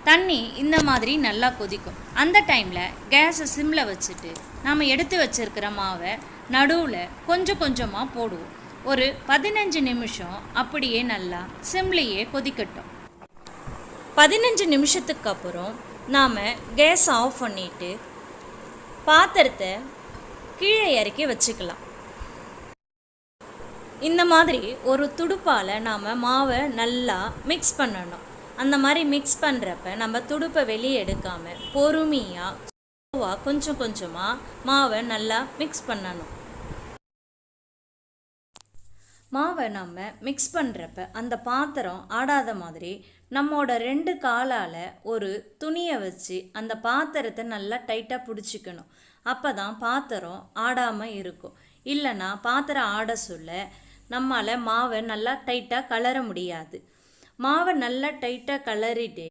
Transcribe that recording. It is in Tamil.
தண்ணி இந்த மாதிரி நல்லா கொதிக்கும். அந்த டைமில் கேஸை சிம்மில் வச்சுட்டு நாம் எடுத்து வச்சிருக்கிற மாவை நடுவில் கொஞ்சம் கொஞ்சமாக போடுவோம். ஒரு 15 நிமிஷம் அப்படியே நல்லா சிம்லேயே கொதிக்கட்டும். 15 நிமிஷத்துக்கு அப்புறம் நாம் கேஸ் ஆஃப் பண்ணிவிட்டு பாத்திரத்தை கீழே இறக்கி வச்சுக்கலாம். இந்த மாதிரி ஒரு துடுப்பால் நாம் மாவை நல்லா மிக்ஸ் பண்ணணும். அந்த மாதிரி மிக்ஸ் பண்ணுறப்ப நம்ம துடுப்பை வெளியே எடுக்காமல் பொறுமையாக கொஞ்சம் கொஞ்சமாக மாவை நல்லா மிக்ஸ் பண்ணணும். மாவை நம்ம மிக்ஸ் பண்ணுறப்ப அந்த பாத்திரம் ஆடாத மாதிரி நம்மோட 2 காலால் ஒரு துணியை வச்சு அந்த பாத்திரத்தை நல்லா டைட்டாக பிடிச்சிக்கணும். அப்போ தான் பாத்திரம் ஆடாமல் இருக்கும். இல்லைன்னா பாத்திரம் ஆட சொல்ல நம்மால் மாவை நல்லா டைட்டாக கலர முடியாது. மாவை நல்லா டைட்டாக கலரிட்டு